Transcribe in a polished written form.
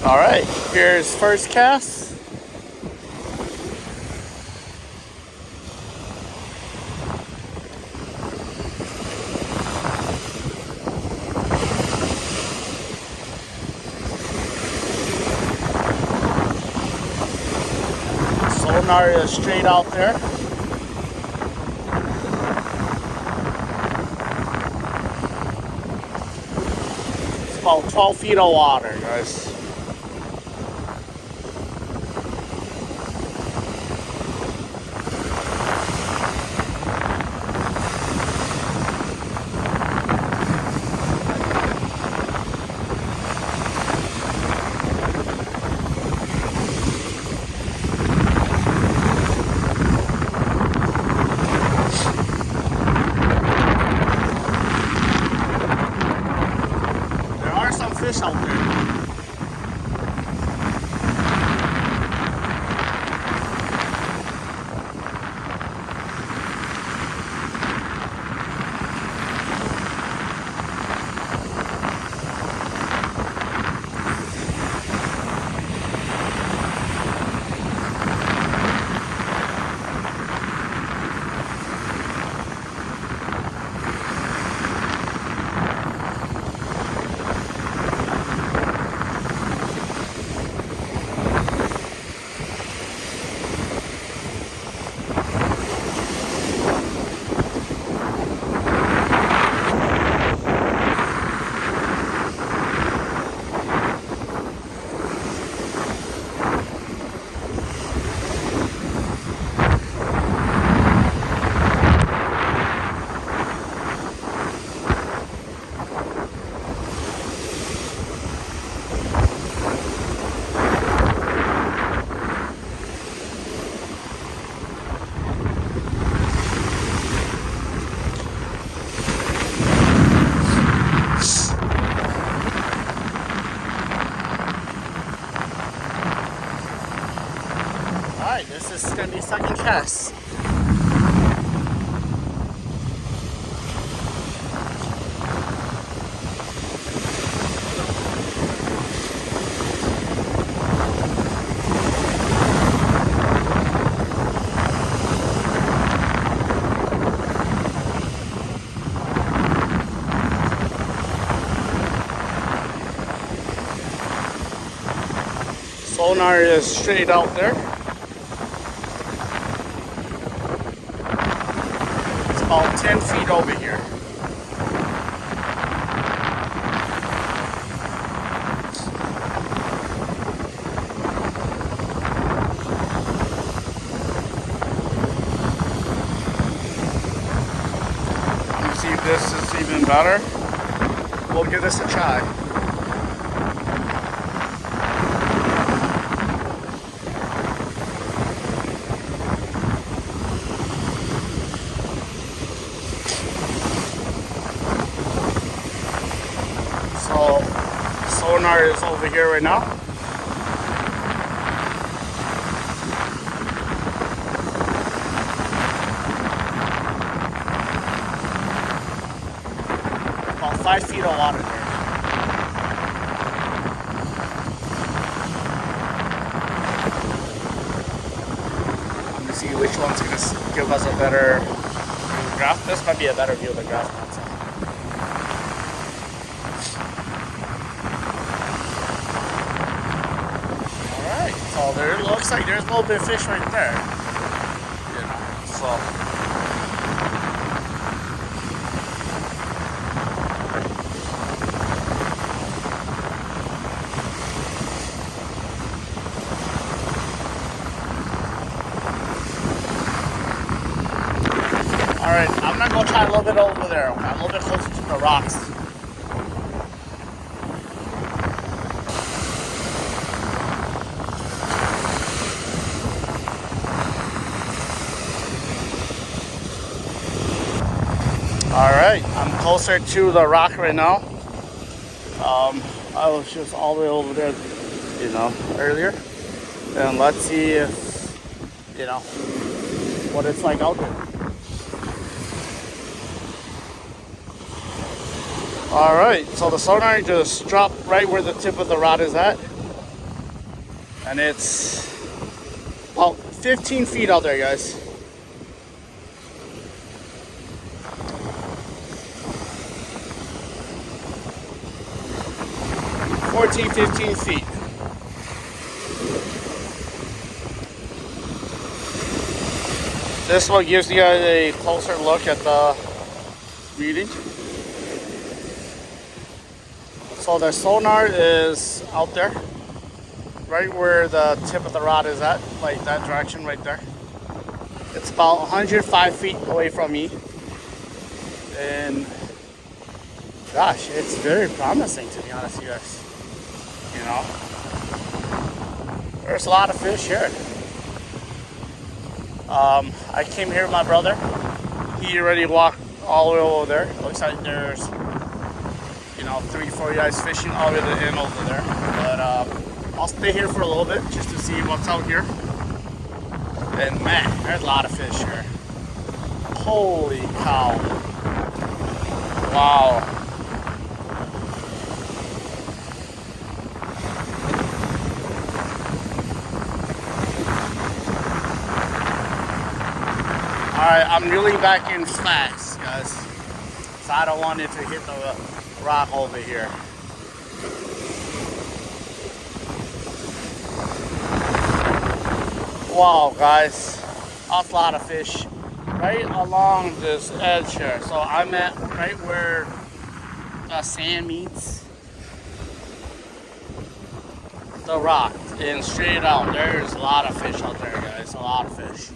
All right, here's first cast. Sonar is straight out there. It's about 12 feet of water, guys. Fish out there. Alright, this is going to be second cast. Sonar is straight out there. About 10 feet over here. Let me see if this is even better. We'll give this a try. So, sonar is over here right now. About 5 feet of water there. Let me see which one's going to give us a better graph. This might be a better view of the graph. So there looks like there's a little bit of fish right there. You know, so. Alright, I'm gonna go try a little bit over there, okay? A little bit closer to the rocks. Alright, I'm closer to the rock right now. I was just all the way over there, you know, earlier. And let's see if, you know, what it's like out there. Alright, so the sonar just dropped right where the tip of the rod is at. And it's about 15 feet out there, guys. 14, 15 feet. This one gives you a closer look at the reading. So the sonar is out there, right where the tip of the rod is at, like that direction right there. It's about 105 feet away from me. And gosh, it's very promising, to be honest with you guys. You know, there's a lot of fish here. I came here with my brother. He already walked all the way over there. Looks like there's, you know, 3-4 guys fishing all the way to the end over there. But I'll stay here for a little bit just to see what's out here. And man, there's a lot of fish here. Holy cow. Wow. Alright, I'm reeling back in fast, guys. So I don't want it to hit the rock over here. Wow, guys. That's a lot of fish right along this edge here. So I'm at right where the sand meets the rock. And straight out, there's a lot of fish out there, guys. A lot of fish.